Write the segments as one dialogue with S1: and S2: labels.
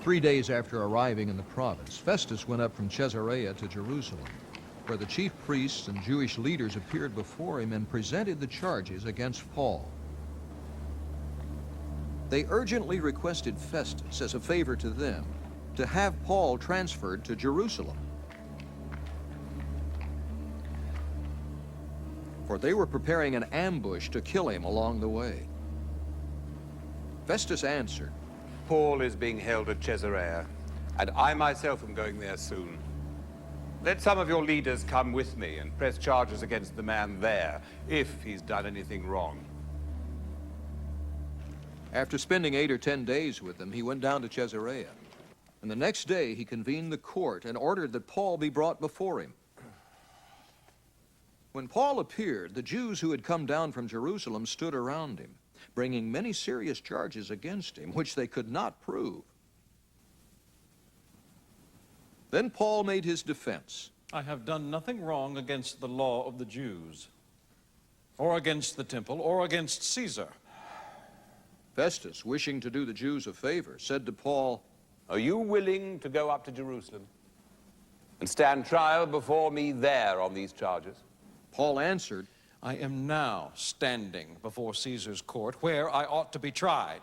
S1: 3 days after arriving in the province, Festus went up from Caesarea to Jerusalem, where the chief priests and Jewish leaders appeared before him and presented the charges against Paul. They urgently requested Festus, as a favor to them, to have Paul transferred to Jerusalem, for they were preparing an ambush to kill him along the way. Festus answered,
S2: Paul is being held at Caesarea, and I myself am going there soon. Let some of your leaders come with me and press charges against the man there, if he's done anything wrong.
S1: After spending 8 or 10 days with them, he went down to Caesarea. And the next day he convened the court and ordered that Paul be brought before him. When Paul appeared, the Jews who had come down from Jerusalem stood around him, bringing many serious charges against him, which they could not prove. Then Paul made his defense.
S3: I have done nothing wrong against the law of the Jews, or against the temple, or against Caesar.
S1: Festus, wishing to do the Jews a favor, said to Paul,
S2: Are you willing to go up to Jerusalem and stand trial before me there on these charges?
S1: Paul answered,
S3: I am now standing before Caesar's court, where I ought to be tried.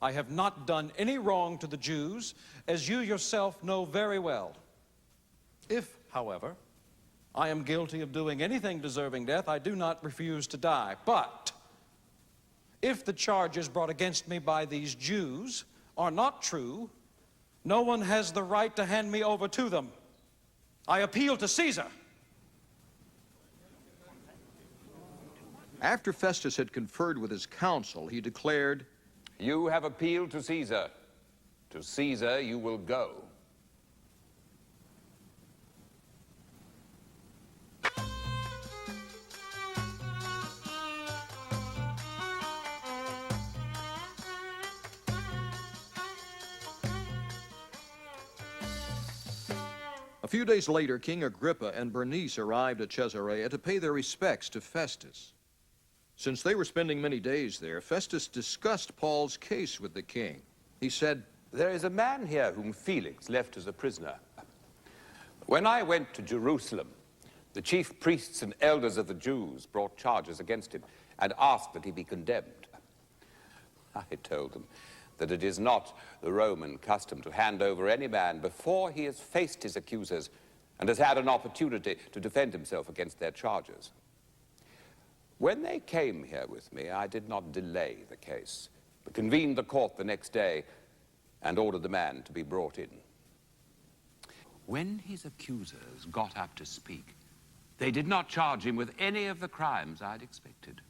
S3: I have not done any wrong to the Jews, as you yourself know very well. If, however, I am guilty of doing anything deserving death, I do not refuse to die. But if the charges brought against me by these Jews are not true, no one has the right to hand me over to them. I appeal to Caesar.
S1: After Festus had conferred with his council, he declared,
S2: You have appealed to Caesar. To Caesar you will go.
S1: A few days later, King Agrippa and Bernice arrived at Caesarea to pay their respects to Festus. Since they were spending many days there, Festus discussed Paul's case with the king. He said,
S2: There is a man here whom Felix left as a prisoner. When I went to Jerusalem, the chief priests and elders of the Jews brought charges against him and asked that he be condemned. I told them that it is not the Roman custom to hand over any man before he has faced his accusers and has had an opportunity to defend himself against their charges. When they came here with me, I did not delay the case, but convened the court the next day and ordered the man to be brought in. When his accusers got up to speak, they did not charge him with any of the crimes I'd expected.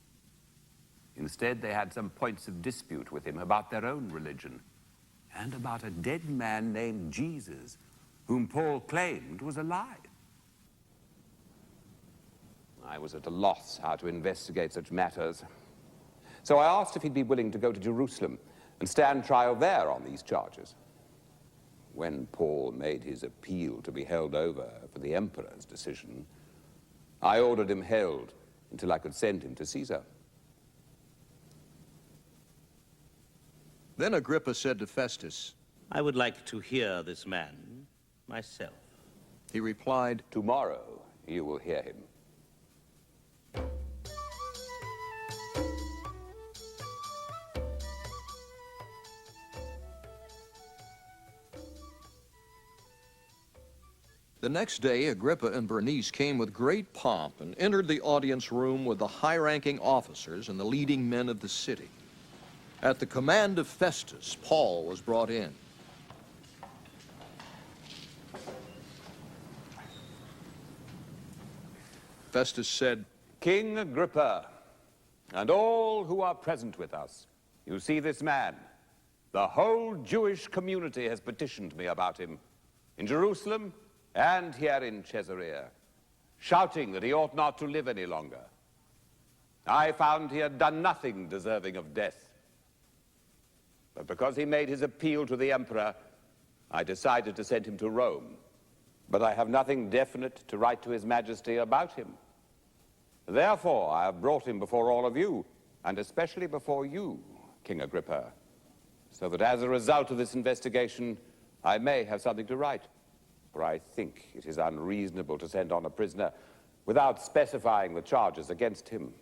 S2: Instead, they had some points of dispute with him about their own religion and about a dead man named Jesus, whom Paul claimed was alive. I was at a loss how to investigate such matters. So I asked if he'd be willing to go to Jerusalem and stand trial there on these charges. When Paul made his appeal to be held over for the emperor's decision, I ordered him held until I could send him to Caesar.
S1: Then Agrippa said to Festus,
S4: I would like to hear this man myself.
S1: He replied,
S2: Tomorrow you will hear him.
S1: The next day, Agrippa and Bernice came with great pomp and entered the audience room with the high-ranking officers and the leading men of the city. At the command of Festus, Paul was brought in. Festus said,
S2: King Agrippa, and all who are present with us, you see this man. The whole Jewish community has petitioned me about him, in Jerusalem and here in Caesarea, shouting that he ought not to live any longer. I found he had done nothing deserving of death. But because he made his appeal to the emperor, I decided to send him to Rome. But I have nothing definite to write to his majesty about him. Therefore, I have brought him before all of you, and especially before you, King Agrippa. so that as a result of this investigation, I may have something to write. For I think it is unreasonable to send on a prisoner without specifying the charges against him.